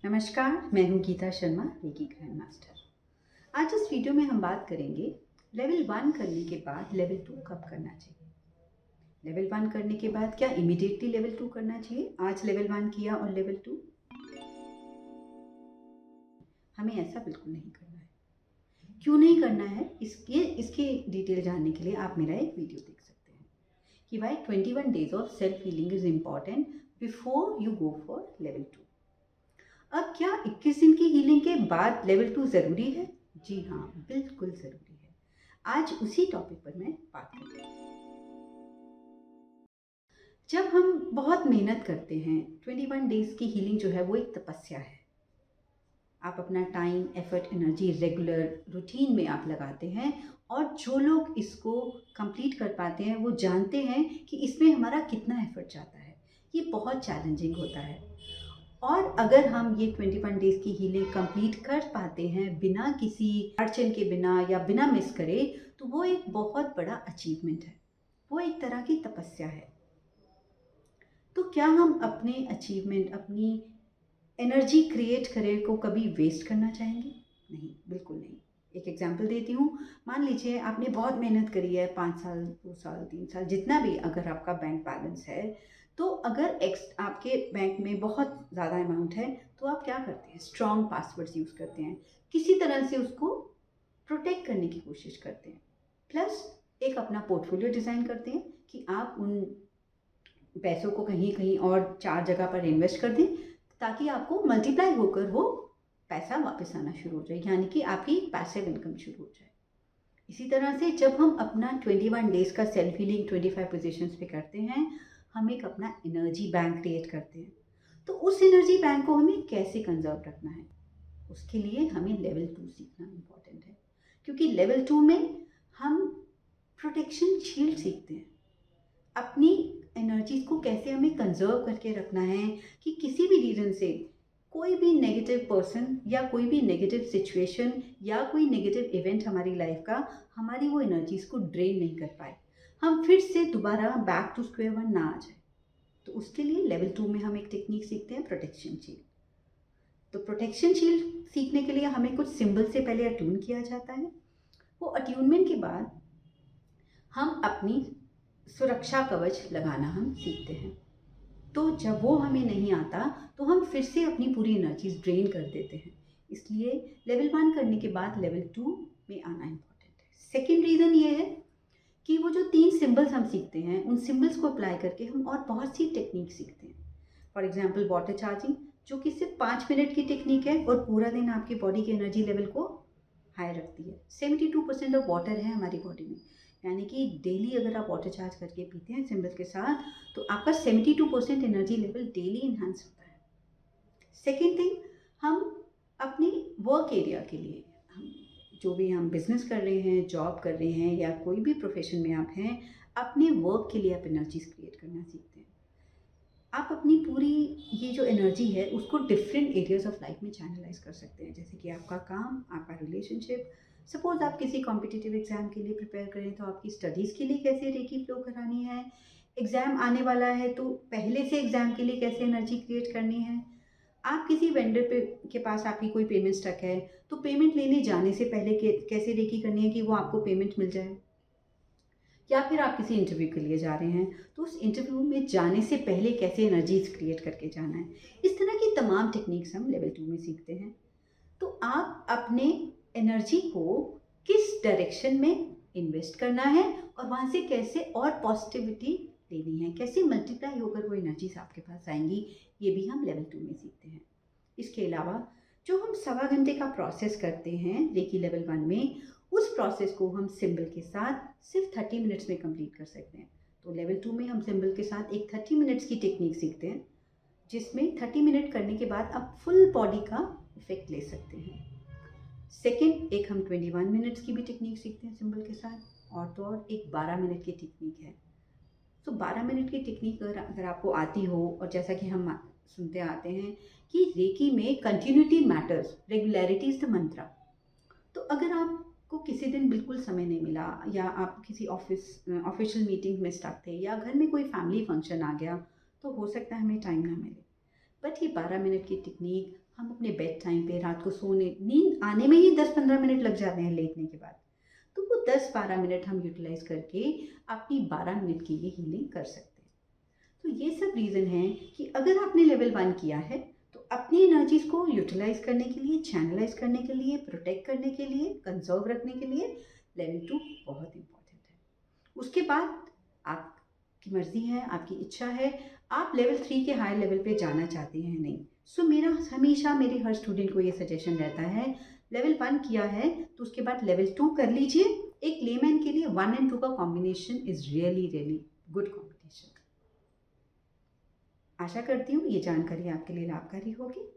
नमस्कार, मैं हूँ Geeta Sharma, reiki grand master. आज इस वीडियो में हम बात करेंगे लेवल 1 करने के बाद लेवल 2 कब करना चाहिए। लेवल 1 करने के बाद क्या इमीडिएटली लेवल 2 करना चाहिए? आज लेवल 1 किया और लेवल 2? हमें ऐसा बिल्कुल नहीं करना है। क्यों नहीं करना है? इसकी डिटेल जानने के लिए आप मेरा एक वीडियो देख सकते हैं कि why 21 days of self healing is important before you go for level 2। अब क्या 21 दिन की हीलिंग के बाद लेवल 2 ज़रूरी है? जी हाँ, बिल्कुल ज़रूरी है। आज उसी टॉपिक पर मैं बात करूँगी। जब हम बहुत मेहनत करते हैं, 21 डेज़ की हीलिंग जो है वो एक तपस्या है। आप अपना time, effort, energy regular routine में आप लगाते हैं और जो लोग इसको कंप्लीट कर पाते हैं वो जानते हैं कि इसमें हमारा कितना एफर्ट जाता है। ये बहुत चैलेंजिंग होता है। और अगर हम ये 21 डेज़ की हीलिंग कंप्लीट कर पाते हैं बिना किसी अड़चन के बिना या बिना मिस करे, तो वो एक बहुत बड़ा अचीवमेंट है। वो एक तरह की तपस्या है। तो क्या हम अपने अचीवमेंट, अपनी एनर्जी क्रिएट करें को कभी वेस्ट करना चाहेंगे? नहीं, बिल्कुल नहीं। एक एग्जांपल देती हूँ। मान लीजिए आपने बहुत मेहनत करी है, 5 साल, 2 साल, 3 साल, जितना भी अगर आपका बैंक बैलेंस है, तो अगर आपके बैंक में बहुत ज़्यादा अमाउंट है, तो आप क्या करते हैं? स्ट्रॉन्ग पासवर्ड्स यूज़ करते हैं। किसी तरह से उसको प्रोटेक्ट करने की कोशिश करते हैं। प्लस एक अपना पोर्टफोलियो डिज़ाइन करते हैं कि आप उन पैसों को कहीं कहीं और 4 जगह पर इन्वेस्ट कर दें, ताकि आपको मल्टीप्लाई होकर वो पैसा वापस आना शुरू हो जाए, यानी कि आपकी पैसिव इनकम शुरू हो जाए। इसी तरह से जब हम अपना 21 डेज़ का सेल्फ हीलिंग 25 पोजीशंस पे करते हैं, हम एक अपना एनर्जी बैंक क्रिएट करते हैं। तो उस एनर्जी बैंक को हमें कैसे कंजर्व रखना है, उसके लिए हमें लेवल 2 सीखना इम्पॉर्टेंट है। क्योंकि लेवल 2 में हम प्रोटेक्शन शील्ड सीखते हैं। अपनी एनर्जीज को कैसे हमें कंजर्व करके रखना है कि किसी भी रीज़न से कोई भी नेगेटिव पर्सन या कोई भी नेगेटिव सिचुएशन या कोई नेगेटिव इवेंट हमारी लाइफ का हमारी वो एनर्जीज को ड्रेन नहीं कर पाए, हम फिर से दोबारा बैक टू स्क्वायर वन ना आ जाए। तो उसके लिए लेवल 2 में हम एक टेक्निक सीखते हैं, प्रोटेक्शन शील्ड। तो प्रोटेक्शन शील्ड सीखने के लिए हमें कुछ सिंबल से पहले अट्यून किया जाता है। वो अट्यूनमेंट के बाद हम अपनी सुरक्षा कवच लगाना हम सीखते हैं। तो जब वो हमें नहीं आता, तो हम फिर से अपनी पूरी एनर्जीज ड्रेन कर देते हैं। इसलिए लेवल 1 करने के बाद लेवल 2 में आना इम्पॉर्टेंट है। सेकेंड रीज़न ये है कि वो जो 3 सिंबल्स हम सीखते हैं, उन सिंबल्स को अप्लाई करके हम और बहुत सी टेक्निक सीखते हैं। फॉर एग्जाम्पल वाटर चार्जिंग, जो कि सिर्फ 5 मिनट की टेक्निक है और पूरा दिन आपकी बॉडी के एनर्जी लेवल को हाई रखती है। 72% ऑफ वाटर है हमारी बॉडी में, यानी कि डेली अगर आप वाटर चार्ज करके पीते हैं सिंबल्स के साथ, तो आपका 72% एनर्जी लेवल डेली इन्हांस होता है। सेकेंड थिंग, हम अपनी वर्क एरिया के लिए, हम जो भी हम बिजनेस कर रहे हैं, जॉब कर रहे हैं या कोई भी प्रोफेशन में आप हैं, अपने वर्क के लिए आप एनर्जीज क्रिएट करना सीखते हैं। आप अपनी पूरी ये जो एनर्जी है उसको डिफरेंट एरियाज ऑफ लाइफ में चैनलाइज कर सकते हैं, जैसे कि आपका काम, आपका रिलेशनशिप। सपोज आप किसी कॉम्पिटिटिव एग्जाम के लिए प्रिपेयर करें, तो आपकी स्टडीज़ के लिए कैसे रेकी फ्लो करानी है। एग्ज़ाम आने वाला है, तो पहले से एग्ज़ाम के लिए कैसे एनर्जी क्रिएट करनी है। आप किसी वेंडर पे के पास आपकी कोई पेमेंट स्टक है, तो पेमेंट लेने जाने से पहले कैसे रेकी करनी है कि वो आपको पेमेंट मिल जाए। या फिर आप किसी इंटरव्यू के लिए जा रहे हैं, तो उस इंटरव्यू में जाने से पहले कैसे एनर्जीज क्रिएट करके जाना है। इस तरह की तमाम टेक्निक्स हम लेवल 2 में सीखते हैं। तो आप अपने एनर्जी को किस डायरेक्शन में इन्वेस्ट करना है और वहाँ से कैसे और पॉजिटिविटी लेनी है, कैसे मल्टीप्लाई होकर वो एनर्जीज आपके पास आएंगी, ये भी हम लेवल 2 में सीखते हैं। इसके अलावा जो हम 1.25 घंटे का प्रोसेस करते हैं रेकी लेवल 1 में, उस प्रोसेस को हम सिंबल के साथ सिर्फ 30 मिनट्स में कंप्लीट कर सकते हैं। तो लेवल 2 में हम सिंबल के साथ एक 30 मिनट्स की टेक्निक सीखते हैं, जिसमें 30 मिनट करने के बाद आप फुल बॉडी का इफेक्ट ले सकते हैं। सेकेंड, एक हम 21 मिनट्स की भी टेक्निक सीखते हैं सिंबल के साथ, और तो और एक 12 मिनट की टेक्निक है। तो 12 मिनट की टेक्निक अगर आपको आती हो, और जैसा कि हम सुनते आते हैं कि रेकी में continuity matters, regularity is the mantra. तो अगर आपको किसी दिन बिल्कुल समय नहीं मिला, या आप किसी ऑफिशियल मीटिंग में स्टक थे, या घर में कोई फैमिली फंक्शन आ गया, तो हो सकता है हमें टाइम ना मिले। बट ये 12 मिनट की टेक्निक हम अपने बेड टाइम पे रात को सोने, नींद आने में ही 10-15 मिनट लग जाते हैं लेटने के बाद। तो वो 10-12 मिनट हम यूटिलाइज़ करके अपनी 12 मिनट की ये हीलिंग कर सकते हैं। तो ये सब रीज़न है कि अगर आपने लेवल 1 किया है, तो अपनी एनर्जीज़ को यूटिलाइज़ करने के लिए, चैनलाइज़ करने के लिए, प्रोटेक्ट करने के लिए, कंज़र्व रखने के लिए लेवल 2 बहुत इम्पोर्टेंट है। उसके बाद आपकी मर्ज़ी है, आपकी इच्छा है, आप लेवल 3 के हायर लेवल पे जाना चाहते हैं या नहीं। सो मेरा हमेशा मेरे हर स्टूडेंट को ये सजेशन रहता है, लेवल 1 किया है तो उसके बाद लेवल 2 कर लीजिए। एक लेमैन के लिए 1 एंड 2 का combination is really really good combination. आशा करती हूँ ये जानकारी आपके लिए लाभकारी होगी।